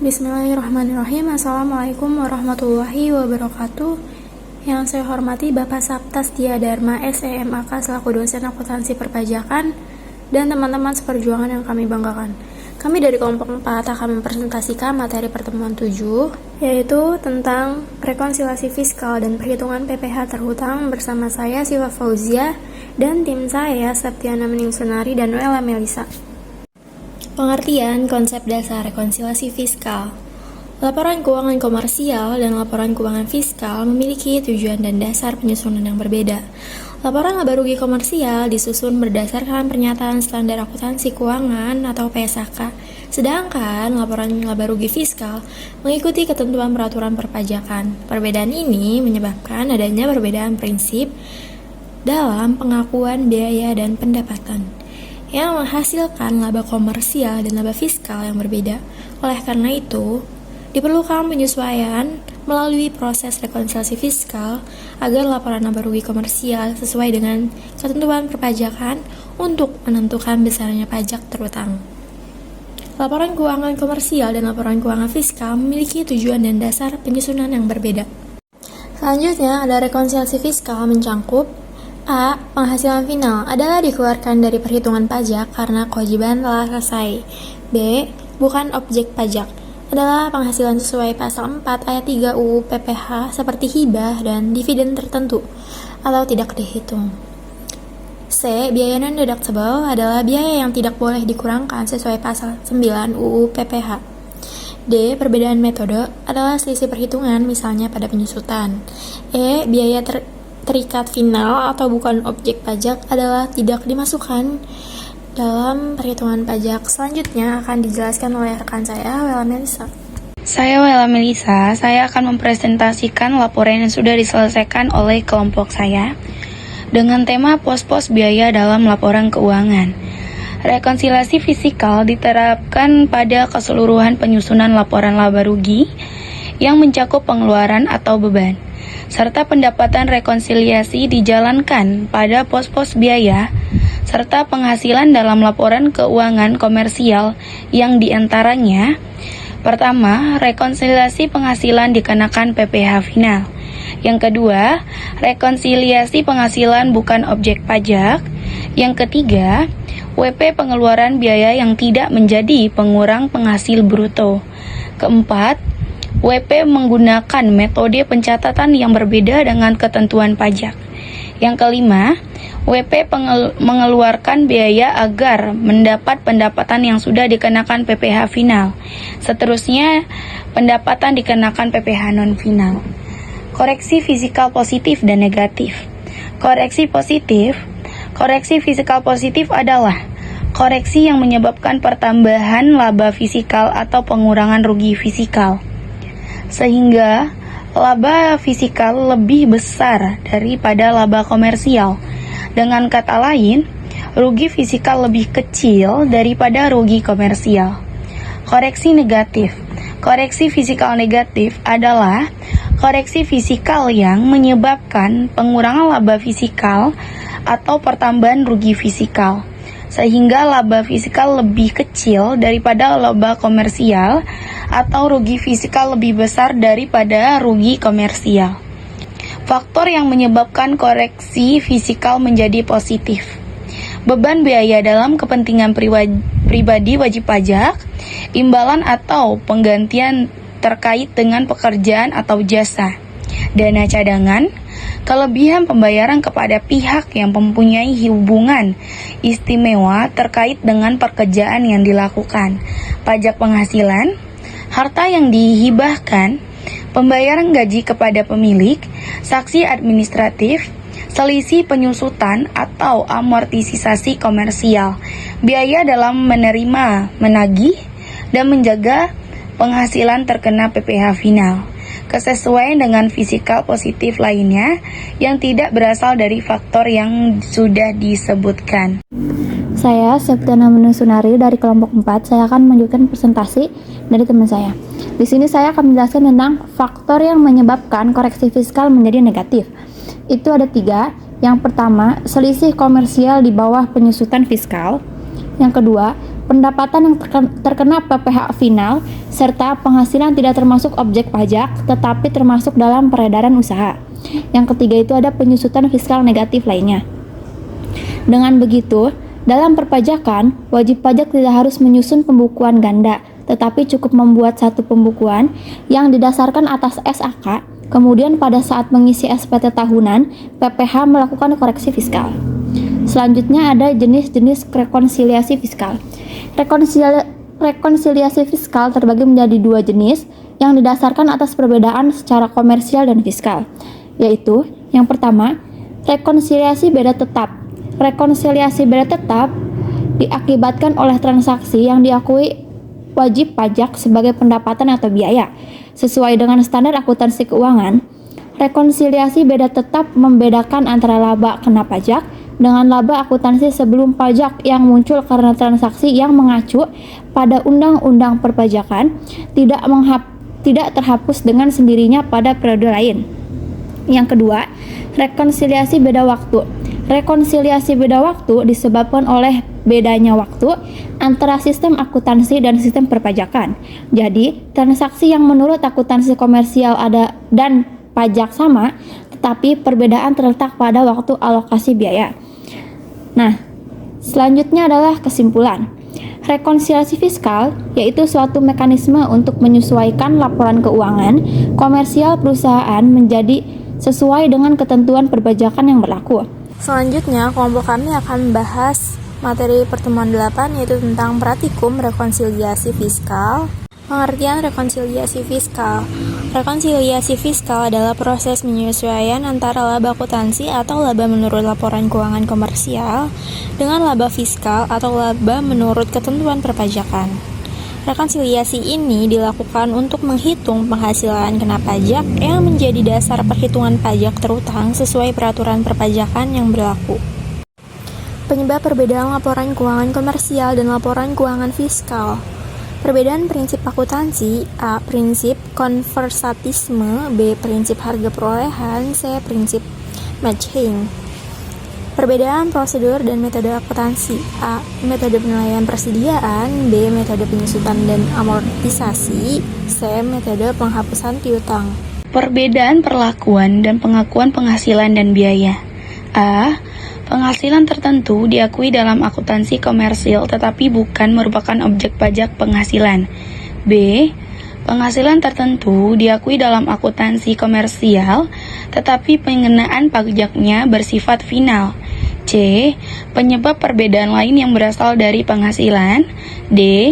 Bismillahirrahmanirrahim. Assalamualaikum warahmatullahi wabarakatuh. Yang saya hormati Bapak Saptas Tia Dharma SEMAK selaku dosen akuntansi perpajakan dan teman-teman seperjuangan yang kami banggakan. Kami dari kelompok 4 akan mempresentasikan materi pertemuan 7, yaitu tentang rekonsiliasi fiskal dan perhitungan PPh terhutang bersama saya Siva Fauzia dan tim saya Septiana Meningsunari dan Noella Melisa. Pengertian konsep dasar rekonsiliasi fiskal. Laporan keuangan komersial dan laporan keuangan fiskal memiliki tujuan dan dasar penyusunan yang berbeda. Laporan laba rugi komersial disusun berdasarkan pernyataan standar akuntansi keuangan atau PSAK, sedangkan laporan laba rugi fiskal mengikuti ketentuan peraturan perpajakan. Perbedaan ini menyebabkan adanya perbedaan prinsip dalam pengakuan biaya dan pendapatan yang menghasilkan laba komersial dan laba fiskal yang berbeda. Oleh karena itu, diperlukan penyesuaian melalui proses rekonsiliasi fiskal agar laporan laba rugi komersial sesuai dengan ketentuan perpajakan untuk menentukan besarnya pajak terutang. Laporan keuangan komersial dan laporan keuangan fiskal memiliki tujuan dan dasar penyusunan yang berbeda. Selanjutnya, ada rekonsiliasi fiskal mencangkup A. Penghasilan final adalah dikeluarkan dari perhitungan pajak karena kewajiban telah selesai. B. Bukan objek pajak adalah penghasilan sesuai pasal 4 ayat 3 UU PPh seperti hibah dan dividen tertentu atau tidak dihitung. C. Biaya non-deductible adalah biaya yang tidak boleh dikurangkan sesuai pasal 9 UU PPh. D. Perbedaan metode adalah selisih perhitungan misalnya pada penyusutan. E. Biaya terikat final atau bukan objek pajak adalah tidak dimasukkan dalam perhitungan pajak. Selanjutnya akan dijelaskan oleh rekan saya, Noella Melisa. Saya Noella Melisa, saya akan mempresentasikan laporan yang sudah diselesaikan oleh kelompok saya dengan tema pos-pos biaya dalam laporan keuangan. Rekonsiliasi fiskal diterapkan pada keseluruhan penyusunan laporan laba rugi yang mencakup pengeluaran atau beban, serta pendapatan. Rekonsiliasi dijalankan pada pos-pos biaya serta penghasilan dalam laporan keuangan komersial yang diantaranya: pertama, rekonsiliasi penghasilan dikenakan PPh final. Yang kedua, rekonsiliasi penghasilan bukan objek pajak. Yang ketiga, WP pengeluaran biaya yang tidak menjadi pengurang penghasil bruto. Keempat, WP menggunakan metode pencatatan yang berbeda dengan ketentuan pajak. Yang kelima, WP mengeluarkan biaya agar mendapat pendapatan yang sudah dikenakan PPh final. Seterusnya, pendapatan dikenakan PPh non final. Koreksi fiskal positif dan negatif. Koreksi fiskal positif adalah koreksi yang menyebabkan pertambahan laba fiskal atau pengurangan rugi fiskal, sehingga laba fiskal lebih besar daripada laba komersial. Dengan kata lain, rugi fiskal lebih kecil daripada rugi komersial. Koreksi negatif. Koreksi fiskal negatif adalah koreksi fiskal yang menyebabkan pengurangan laba fiskal atau pertambahan rugi fiskal, sehingga laba fiskal lebih kecil daripada laba komersial atau rugi fiskal lebih besar daripada rugi komersial. Faktor yang menyebabkan koreksi fiskal menjadi positif: beban biaya dalam kepentingan pribadi wajib pajak, imbalan atau penggantian terkait dengan pekerjaan atau jasa, dana cadangan, kelebihan pembayaran kepada pihak yang mempunyai hubungan istimewa terkait dengan pekerjaan yang dilakukan, pajak penghasilan, harta yang dihibahkan, pembayaran gaji kepada pemilik, saksi administratif, selisih penyusutan atau amortisasi komersial, biaya dalam menerima, menagih, dan menjaga penghasilan terkena PPh final, kesesuaian dengan fiskal positif lainnya yang tidak berasal dari faktor yang sudah disebutkan. Saya Septiana Meningsunari dari kelompok 4. Saya akan menunjukkan presentasi dari teman saya. Di sini saya akan menjelaskan tentang faktor yang menyebabkan koreksi fiskal menjadi negatif. Itu ada 3. Yang pertama, selisih komersial di bawah penyusutan fiskal. Yang kedua, pendapatan yang terkena PPh final, serta penghasilan tidak termasuk objek pajak tetapi termasuk dalam peredaran usaha. Yang ketiga itu ada penyusutan fiskal negatif lainnya. Dengan begitu, dalam perpajakan, wajib pajak tidak harus menyusun pembukuan ganda, tetapi cukup membuat satu pembukuan yang didasarkan atas SAK. Kemudian pada saat mengisi SPT tahunan, PPh melakukan koreksi fiskal. Selanjutnya ada jenis-jenis rekonsiliasi fiskal. Rekonsiliasi fiskal terbagi menjadi dua jenis yang didasarkan atas perbedaan secara komersial dan fiskal, yaitu yang pertama, rekonsiliasi beda tetap. Rekonsiliasi beda tetap diakibatkan oleh transaksi yang diakui wajib pajak sebagai pendapatan atau biaya. Sesuai dengan standar akuntansi keuangan, rekonsiliasi beda tetap membedakan antara laba kena pajak dengan laba akuntansi sebelum pajak yang muncul karena transaksi yang mengacu pada undang-undang perpajakan tidak terhapus dengan sendirinya pada periode lain. Yang kedua, rekonsiliasi beda waktu. Rekonsiliasi beda waktu disebabkan oleh bedanya waktu antara sistem akuntansi dan sistem perpajakan. Jadi, transaksi yang menurut akuntansi komersial ada dan pajak sama, tetapi perbedaan terletak pada waktu alokasi biaya. Nah, selanjutnya adalah kesimpulan. Rekonsiliasi fiskal yaitu suatu mekanisme untuk menyesuaikan laporan keuangan komersial perusahaan menjadi sesuai dengan ketentuan perpajakan yang berlaku. Selanjutnya, kelompok kami akan membahas materi pertemuan 8 yaitu tentang praktikum rekonsiliasi fiskal. Pengertian rekonsiliasi fiskal. Rekonsiliasi fiskal adalah proses penyesuaian antara laba akuntansi atau laba menurut laporan keuangan komersial dengan laba fiskal atau laba menurut ketentuan perpajakan. Rekonsiliasi ini dilakukan untuk menghitung penghasilan kena pajak yang menjadi dasar perhitungan pajak terutang sesuai peraturan perpajakan yang berlaku. Penyebab perbedaan laporan keuangan komersial dan laporan keuangan fiskal. Perbedaan prinsip akuntansi: A. Prinsip konversatisme, B. Prinsip harga perolehan, C. Prinsip matching. Perbedaan prosedur dan metode akuntansi: A. Metode penilaian persediaan, B. Metode penyusutan dan amortisasi, C. Metode penghapusan piutang. Perbedaan perlakuan dan pengakuan penghasilan dan biaya. A. Penghasilan tertentu diakui dalam akuntansi komersil tetapi bukan merupakan objek pajak penghasilan. B. Penghasilan tertentu diakui dalam akuntansi komersial tetapi pengenaan pajaknya bersifat final. C. Penyebab perbedaan lain yang berasal dari penghasilan. D.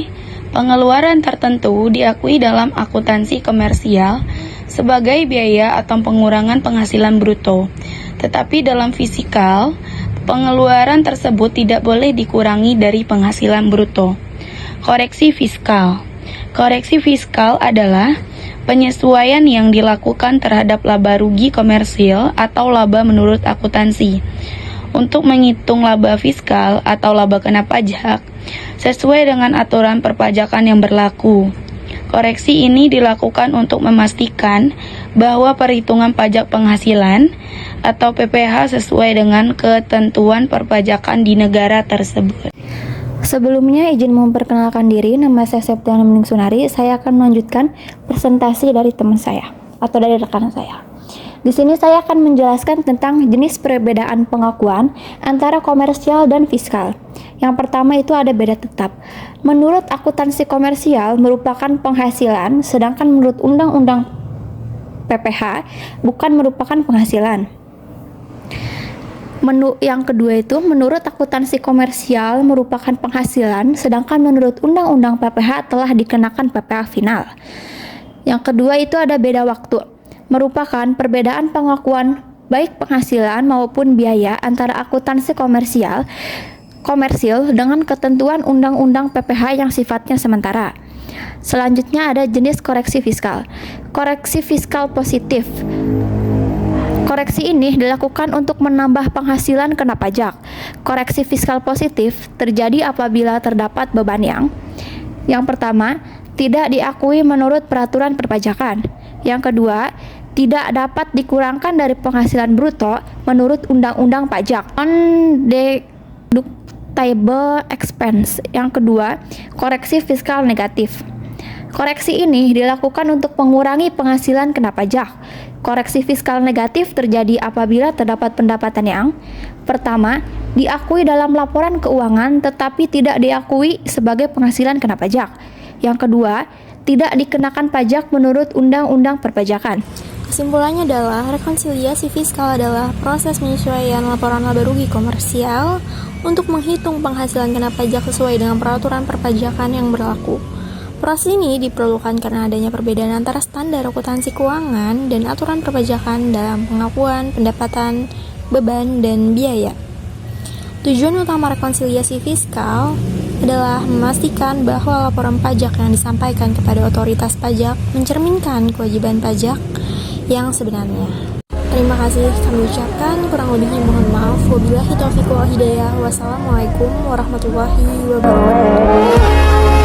Pengeluaran tertentu diakui dalam akuntansi komersial sebagai biaya atau pengurangan penghasilan bruto. Tetapi dalam fisikal, pengeluaran tersebut tidak boleh dikurangi dari penghasilan bruto. Koreksi fiskal. Koreksi fiskal adalah penyesuaian yang dilakukan terhadap laba rugi komersil atau laba menurut akuntansi untuk menghitung laba fiskal atau laba kena pajak sesuai dengan aturan perpajakan yang berlaku. Koreksi ini dilakukan untuk memastikan bahwa perhitungan pajak penghasilan atau PPh sesuai dengan ketentuan perpajakan di negara tersebut. Sebelumnya izin memperkenalkan diri, nama saya Septiana Meningsunari. Saya akan melanjutkan presentasi dari teman saya atau dari rekan saya. Di sini saya akan menjelaskan tentang jenis perbedaan pengakuan antara komersial dan fiskal. Yang pertama itu ada beda tetap. Menurut akuntansi komersial merupakan penghasilan, sedangkan menurut undang-undang PPh bukan merupakan penghasilan. Yang kedua itu menurut akuntansi komersial merupakan penghasilan, sedangkan menurut undang-undang PPh telah dikenakan PPh final. Yang kedua itu ada beda waktu. Merupakan perbedaan pengakuan baik penghasilan maupun biaya antara akuntansi komersil dengan ketentuan undang-undang PPh yang sifatnya sementara. Selanjutnya ada jenis koreksi fiskal. Koreksi fiskal positif. Koreksi ini dilakukan untuk menambah penghasilan kena pajak. Koreksi fiskal positif terjadi apabila terdapat beban yang pertama, tidak diakui menurut peraturan perpajakan. Yang kedua, tidak dapat dikurangkan dari penghasilan bruto menurut undang-undang pajak. table expense. Yang kedua, koreksi fiskal negatif. Koreksi ini dilakukan untuk mengurangi penghasilan kena pajak. Koreksi fiskal negatif terjadi apabila terdapat pendapatan yang pertama, diakui dalam laporan keuangan tetapi tidak diakui sebagai penghasilan kena pajak. Yang kedua, tidak dikenakan pajak menurut Undang-Undang Perpajakan. Kesimpulannya adalah rekonsiliasi fiskal adalah proses penyesuaian laporan laba rugi komersial untuk menghitung penghasilan kena pajak sesuai dengan peraturan perpajakan yang berlaku. Proses ini diperlukan karena adanya perbedaan antara standar akuntansi keuangan dan aturan perpajakan dalam pengakuan pendapatan, beban, dan biaya. Tujuan utama rekonsiliasi fiskal adalah memastikan bahwa laporan pajak yang disampaikan kepada otoritas pajak mencerminkan kewajiban pajak yang sebenarnya. Terima kasih kami ucapkan, kurang lebihnya mohon maaf. Wabillahi taufiq wal hidayah. Wassalamualaikum warahmatullahi wabarakatuh.